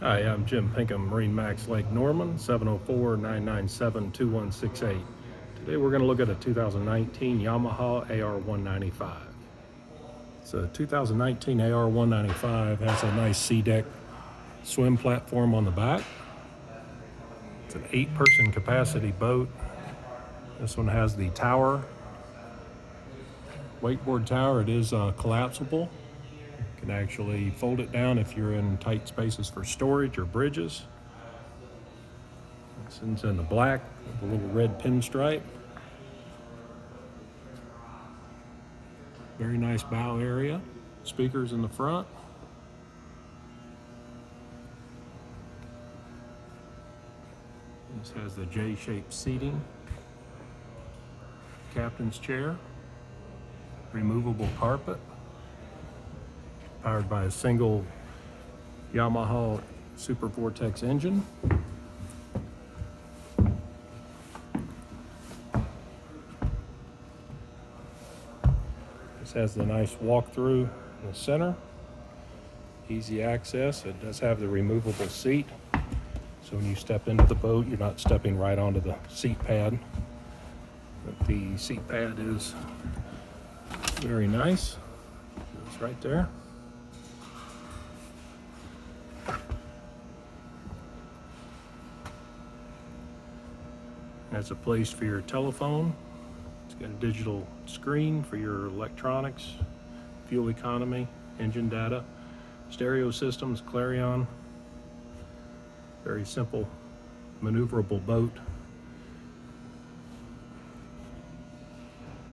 Hi, I'm Jim Pinkham, MarineMax Lake Norman, 704-997-2168. Today we're going to look at a 2019 Yamaha AR195. It's a 2019 AR195, has a nice C-deck swim platform on the back. It's an 8-person capacity boat. This one has the tower, wakeboard tower. It is collapsible. You can actually fold it down if you're in tight spaces for storage or bridges. This one's in the black with a little red pinstripe. Very nice bow area. Speakers in the front. This has the J-shaped seating. Captain's chair. Removable carpet. Powered by a single Yamaha Super Vortex engine. This has the nice walk-through in the center. Easy access. It does have the removable seat. So when you step into the boat, you're not stepping right onto the seat pad. But the seat pad is very nice. It's right there. That's a place for your telephone. It's got a digital screen for your electronics, fuel economy, engine data, stereo systems, Clarion. Very simple, maneuverable boat.